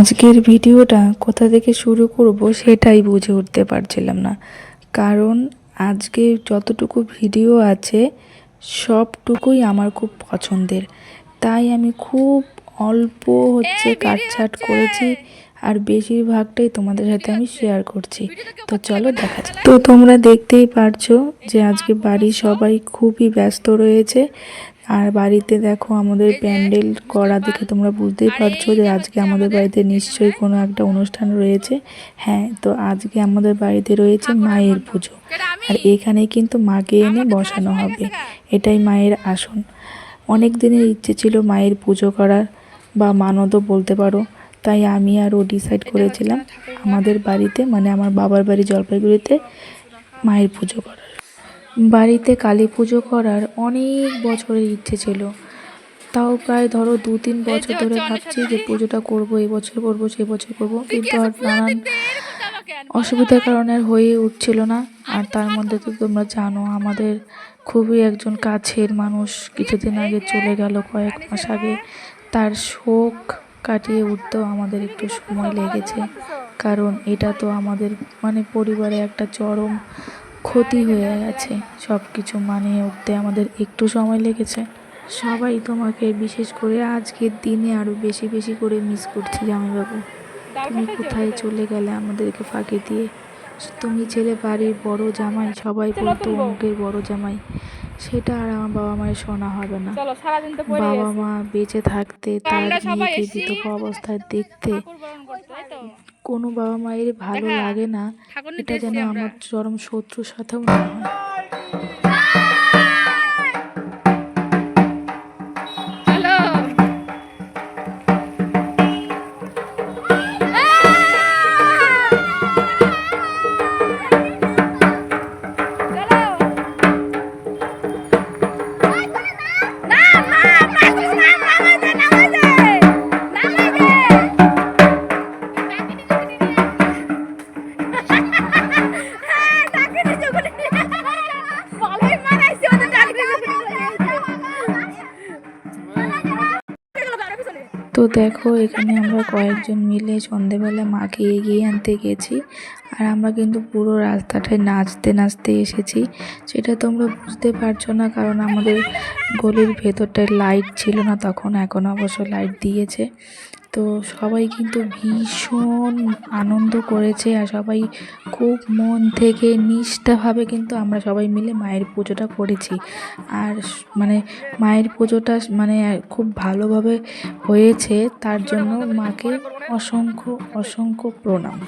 আজকের ভিডিওটা কোথা থেকে শুরু করব সেটাই বুঝে উঠতে পারছিলাম না, কারণ আজকে যতটুকু ভিডিও আছে সবটুকুই আমার খুব পছন্দের। তাই আমি খুব অল্প কাটছাট করেছি, আর বেশিরভাগটাই তোমাদের সাথে আমি শেয়ার করছি। তো চলো দেখা যাক। তো তোমরা দেখতেই পারছো যে আজকে বাড়ির সবাই খুবই ব্যস্ত রয়েছে। আর বাড়িতে দেখো আমাদের প্যান্ডেল করা দেখে তোমরা বুঝতেই পারছো যে আজকে আমাদের বাড়িতে নিশ্চয়ই কোনো একটা অনুষ্ঠান রয়েছে। হ্যাঁ, তো আজকে আমাদের বাড়িতে রয়েছে মায়ের পুজো, আর এখানে কিন্তু মাকে এনে বসানো হবে। এটাই মায়ের আসন। অনেক দিনের ইচ্ছে ছিল মায়ের পুজো করার, বা মানতও বলতে পারো। তাই আমি আর ও ডিসাইড করেছিলাম আমাদের বাড়িতে, মানে আমার বাবার বাড়ি জলপাইগুড়িতে, মায়ের পুজো করার। বাড়িতে কালী পুজো করার অনেক বছরের ইচ্ছে ছিল। তাও প্রায় ধরো 2-3 বছর ধরে ভাবছি যে পুজোটা করব, এবছর করব, সেই বছর করব, কিন্তু আর নানান অসুবিধার কারণে আর হয়ে উঠছিল না। আর তার মধ্যে তো তোমরা জানো আমাদের খুবই একজন কাছের মানুষ কিছুদিন আগে চলে গেল, কয়েক মাস আগে। তার শোক কাটিয়ে উঠতেও আমাদের একটু সময় লেগেছে, কারণ এটা তো আমাদের মানে পরিবারে একটা চরম ক্ষতি হয়ে গেছে। সব কিছু মানিয়ে উঠতে আমাদের একটু সময় লেগেছে। সবাই তোমাকে বিশেষ করে আজকের দিনে আরও বেশি বেশি করে মিস করছি জামাইবাবু। তুমি কোথায় চলে গেলে আমাদেরকে ফাঁকি দিয়ে? তুমি ছেলে বাড়ির বড় জামাই, সবাই বলতো অমুকের বড় জামাই। সেটা আর আমার বাবা মায়ের শোনা হবে না। বাবা মা বেঁচে থাকতে তার মেয়েকে বিধবা অবস্থায় দেখতে কোনো বাবা মায়ের ভালো লাগে না। এটা যেন আমার চরম শত্রুর সাথেও না হয়। তো দেখো এখানে আমরা কয়েকজন মিলে সন্ধেবেলা মাকে এগিয়ে আনতে গেছি, আর আমরা কিন্তু পুরো রাস্তাটায় নাচতে নাচতে এসেছি। সেটা তোমরা বুঝতে পারছো না, কারণ আমাদের গলির ভেতরটায় লাইট ছিল না তখন, এখন অবশ্য লাইট দিয়েছে। তো সবাই কিন্তু ভীষণ আনন্দ করেছে, আর সবাই খুব মন থেকে নিষ্ঠাভাবে কিন্তু আমরা সবাই মিলে মায়ের পুজোটা করেছি। আর মানে মায়ের পুজোটা মানে খুব ভালোভাবে হয়েছে, তার জন্য মাকে অসংখ্য অসংখ্য প্রণাম।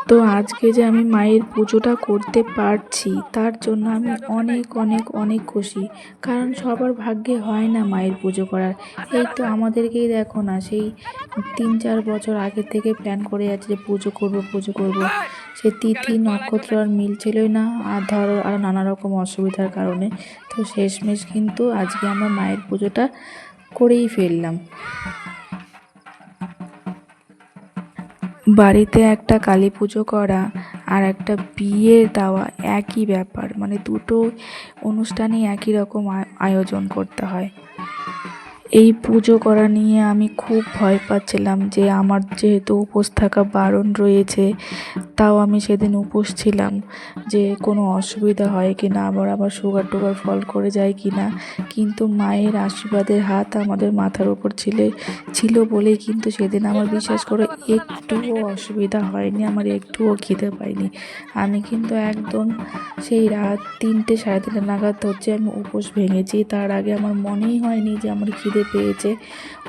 তো আজকে যে আমি মায়ের পুজোটা করতে পারছি তার জন্য আমি অনেক অনেক অনেক খুশি, কারণ সবার ভাগ্যে হয় না মায়ের পুজো করার। এই তো আমাদেরকেই দেখো না, সেই 3-4 বছর আগে থেকে প্ল্যান করে যাচ্ছে যে পুজো করব পুজো করব। সে তিথি নক্ষত্র আর মিলছিলই না, আর ধরো আর নানা রকম অসুবিধার কারণে। তো শেষমেশ কিন্তু আজকে আমরা মায়ের পুজোটা করেই ফেললাম। বাড়িতে একটা কালী পুজো করা আর একটা বিয়ের দেওয়া একই ব্যাপার, মানে দুটো অনুষ্ঠানেই একই রকম আয়োজন করতে হয়। এই পুজো করা নিয়ে আমি খুব ভয় পাচ্ছিলাম যে আমার যেহেতু উপোস থাকা বারণ রয়েছে, তাও আমি সেদিন উপোস ছিলাম, যে কোনো অসুবিধা হয় কি না, আবার সুগার টুগার ফল করে যায় কি না। কিন্তু মায়ের আশীর্বাদের হাত আমাদের মাথার উপর ছিল বলেই কিন্তু সেদিন আমার বিশ্বাস করে একটুও অসুবিধা হয়নি, আমার একটুও খিদে পাইনি। আমি কিন্তু একদম সেই রাত 3-3:30 নাগাদ আমি উপোস ভেঙেছি। তার আগে আমার মনেই হয়নি যে আমার খিদে পেয়েছে।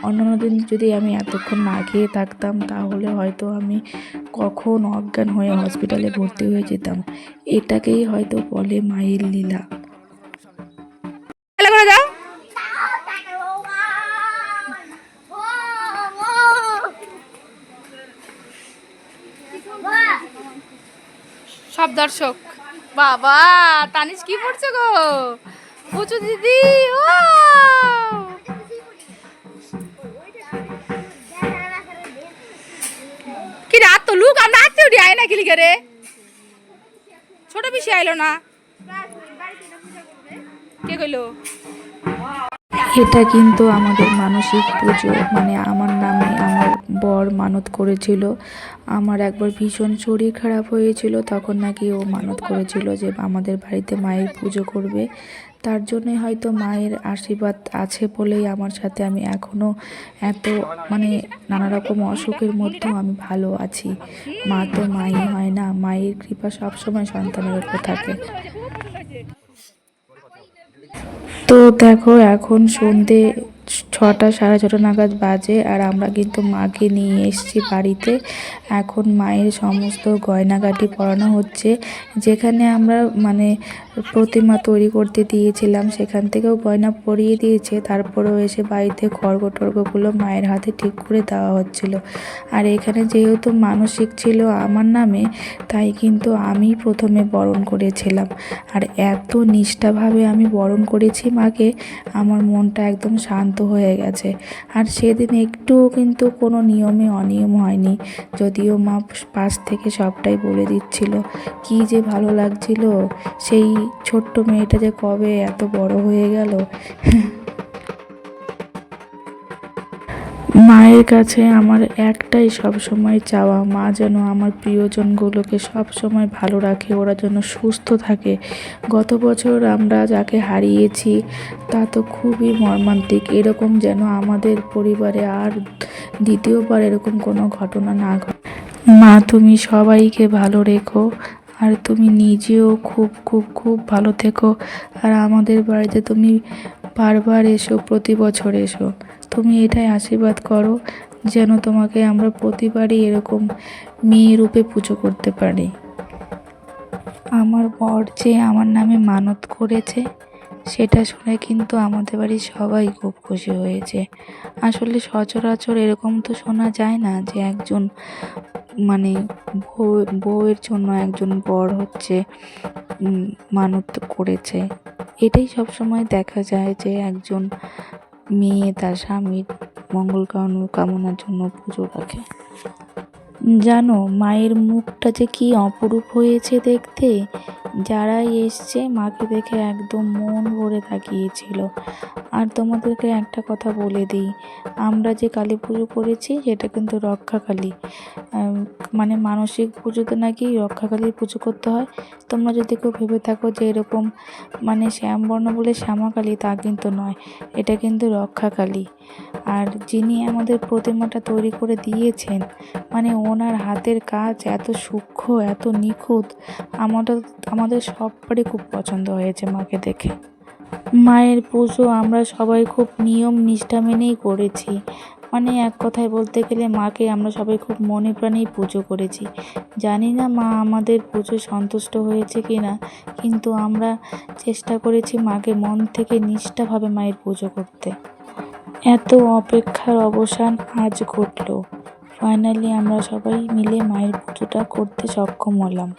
অন্যান্য দিন যদি আমি এতক্ষণ না খেয়ে থাকতাম তাহলে হয়তো আমি কখন অজ্ঞান হয়ে হসপিটালে ভর্তি হয়ে যেতাম। এটাকেই হয়তো বলে মায়ের লীলা। সব দর্শক বাবা তানিশ কি পড়ছে গো পুচু দিদি, ও কি রাত তো লুক আমরা আজকে উঠি আয় না কিলি করে ছোট বেশি আইলো না কে কইলো এটা কিন্তু আমাদের মানসিক পুজো, মানে আমার নামে আমার বর মানত করেছিল। আমার একবার ভীষণ শরীর খারাপ হয়েছিল, তখন নাকি ও মানত করেছিল যে আমাদের বাড়িতে মায়ের পুজো করবে। তার জন্যে হয়তো মায়ের আশীর্বাদ আছে বলেই আমার সাথে আমি এখনও এত, মানে নানা রকম অসুখের মধ্যেও আমি ভালো আছি। মা তো মাই হয় না, মায়ের কৃপা সবসময় সন্তানের উপর থাকে। তো দেখো এখন সন্ধে 6টা সাড়ে 6টা নাগাদ বাজে, আর আমরা কিন্তু মাকে নিয়ে এসেছি বাড়িতে। এখন মায়ের সমস্ত গয়নাগাটি পরানো হচ্ছে। যেখানে আমরা মানে প্রতিমা তৈরি করতে দিয়েছিলাম সেখান থেকেও গয়না পরিয়ে দিয়েছে, তারপরেও এসে বাড়িতে খড়গ টর্গগুলো মায়ের হাতে ঠিক করে দেওয়া হচ্ছিল। আর এখানে যেহেতু মানসিক ছিল আমার নামে, তাই কিন্তু আমি প্রথমে বরণ করেছিলাম। আর এত নিষ্ঠাভাবে আমি বরণ করেছি মাকে, আমার মনটা একদম শান্ত হয়ে গেছে। আর সেদিন একটুও কিন্তু কোনো নিয়মে অনিয়ম হয়নি, যদিও মা পাশ থেকে সবটাই বলে দিচ্ছিল। কি যে ভালো লাগছিল, সেই ছোট্ট মেয়েটা যে কবে এত বড় হয়ে গেল। মায়ের কাছে আমার একটাই সবসময় চাওয়া, মা যেন আমার প্রিয়জনগুলোকে সবসময় ভালো রাখে, ওরা যেন সুস্থ থাকে। গত বছর আমরা যাকে হারিয়েছি তা তো খুবই মর্মান্তিক। এরকম যেন আমাদের পরিবারে আর দ্বিতীয়বার এরকম কোনো ঘটনা না ঘটে। মা তুমি সবাইকে ভালো রেখো, আর তুমি নিজেও খুব খুব খুব ভালো থেকো। আর আমাদের বাড়িতে তুমি বারবার এসো, প্রতি বছর এসো। তুমি এটাই আশীর্বাদ করো যেন তোমাকে আমরা প্রতিবারই এরকম মেয়ে রূপে পুজো করতে পারি। আমার বর যে আমার নামে মানত করেছে সেটা শুনে কিন্তু আমাদের বাড়ির সবাই খুব খুশি হয়েছে। আসলে সচরাচর এরকম তো শোনা যায় না যে একজন মানে বউয়ের জন্য একজন বর হচ্ছে মানত করেছে। এটাই সবসময় দেখা যায় যে একজন মেয়ে তার স্বামীর মঙ্গল কামনার জন্য পুজো রাখে। জানো মায়ের মুখটা যে কি অপরূপ হয়েছে দেখতে, যারাই এসছে মাকে দেখে একদম মন ভরে তাকিয়েছিল। আর তোমাদেরকে একটা কথা বলে দিই, আমরা যে কালী পুজো করেছি সেটা কিন্তু রক্ষাকালী, মানে মানসিক পুজোতে নাকি রক্ষাকালীর পুজো করতে হয়। তোমরা যদি কেউ ভেবে থাকো যে এরকম মানে শ্যামবর্ণ বলে শ্যামাকালী, তা কিন্তু নয়, এটা কিন্তু রক্ষাকালী। আর যিনি আমাদের প্রতিমাটা তৈরি করে দিয়েছেন, মানে ওনার হাতের কাজ এত সূক্ষ্ম, এত নিখুঁত, আমাদের সবারই খুব পছন্দ হয়েছে মাকে দেখে। মায়ের পুজো আমরা সবাই খুব নিয়ম নিষ্ঠা মেনেই করেছি। মানে এক কথায় বলতে গেলে মাকে আমরা সবাই খুব মনে প্রাণেই পুজো করেছি। জানি না মা আমাদের পুজো সন্তুষ্ট হয়েছে কি না, কিন্তু আমরা চেষ্টা করেছি মাকে মন থেকে নিষ্ঠাভাবে মায়ের পুজো করতে। এত অপেক্ষার অবসান আজ ঘটল। ফাইনালি আমরা সবাই মিলে মায়ের পুজোটা করতে সক্ষম হলাম।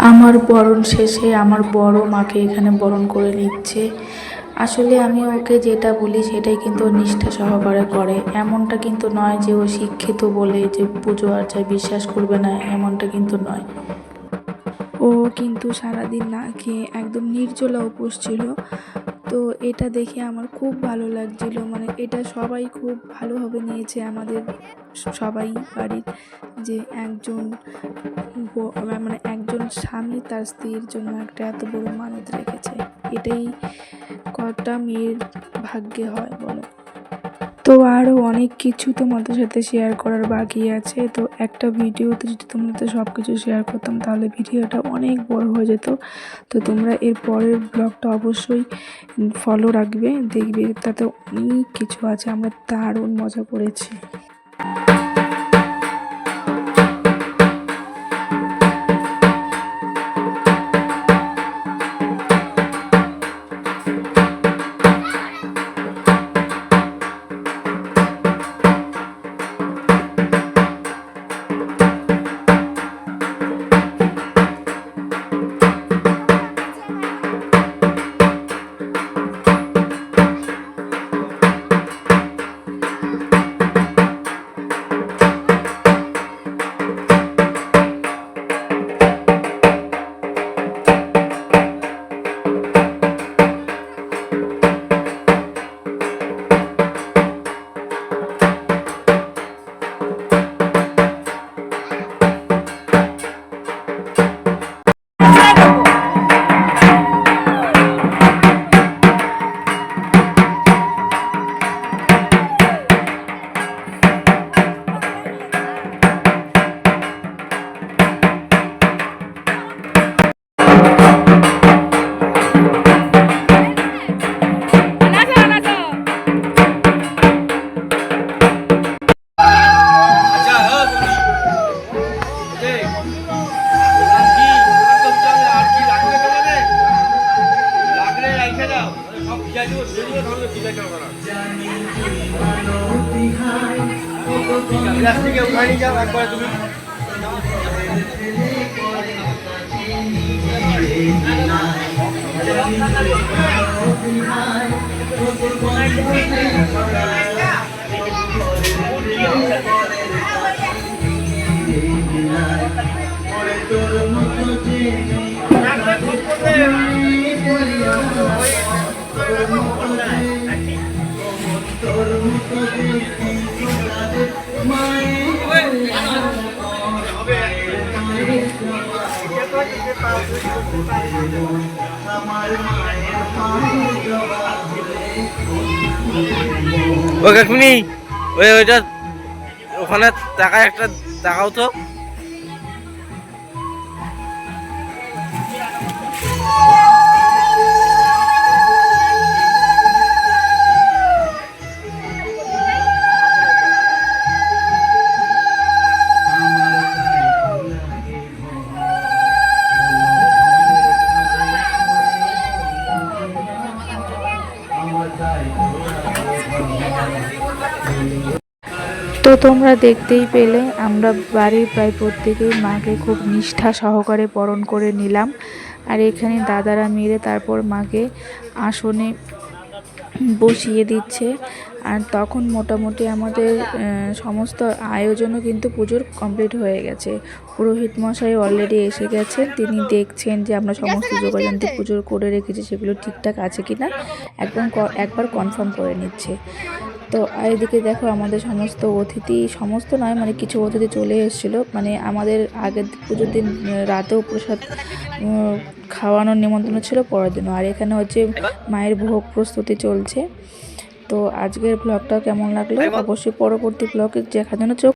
আমার বরণ শেষে আমার বড় মাকে এখানে বরণ করে নিচ্ছে। আসলে আমি ওকে যেটা বলি সেটাই কিন্তু ও নিষ্ঠা সহকারে করে। এমনটা কিন্তু নয় যে ও শিক্ষিত বলে যে পুজো আর্চায় বিশ্বাস করবে না, এমনটা কিন্তু নয়। ও কিন্তু সারাদিন না খেয়ে একদম নির্জলা উপোস ছিল। তো এটা দেখে আমার খুব ভালো লাগছিল, মানে এটা সবাই খুব ভালোভাবে নিয়েছে আমাদের সবাই বাড়ির, যে একজন মানে একজন স্বামী তার স্ত্রীর জন্য একটা এত বড় মানত রেখেছে। এটাই কটা মেয়ের ভাগ্যে হয় বলো। তো আরও অনেক কিছু তোমাদের সাথে শেয়ার করার বাকি আছে। তো একটা ভিডিওতে যদি তোমাদের সব কিছু শেয়ার করতাম তাহলে ভিডিওটা অনেক বড় হয়ে যেত। তো তোমরা এর পরের ব্লগটা অবশ্যই ফলো রাখবে, দেখবে তাতে অনেক কিছু আছে, আমরা দারুণ মজা করেছি। ও কাকিনি, ওইটা ওখানে টাকা একটা দেখাও তো। তো তোমরা দেখতেই পেলে আমরা বাড়ির প্রায় প্রত্যেকেই মাকে খুব নিষ্ঠা সহকারে বরণ করে নিলাম। আর এখানে দাদারা মিলে তারপর মাকে আসনে বসিয়ে দিচ্ছে। আর তখন মোটামুটি আমাদের সমস্ত আয়োজনও কিন্তু পুজোর কমপ্লিট হয়ে গেছে। পুরোহিত মশাই অলরেডি এসে গেছেন, তিনি দেখছেন যে আমরা সমস্ত যোগাযন্ত্র পুজোর করে রেখেছি সেগুলো ঠিকঠাক আছে কিনা একবার কনফার্ম করে নিচ্ছে। তো এদিকে দেখো আমাদের সমস্ত নয় মানে কিছু অতিথি চলে এসেছিলো, মানে আমাদের আগের পুজোর দিন রাতেও প্রসাদ খাওয়ানোর নিমন্ত্রণ ছিল পরের দিনও। আর এখানে হচ্ছে মায়ের ভোগ প্রস্তুতি চলছে। তো আজকের ব্লগটা কেমন লাগলো অবশ্যই পরবর্তী ব্লগে দেখার জন্য চোখ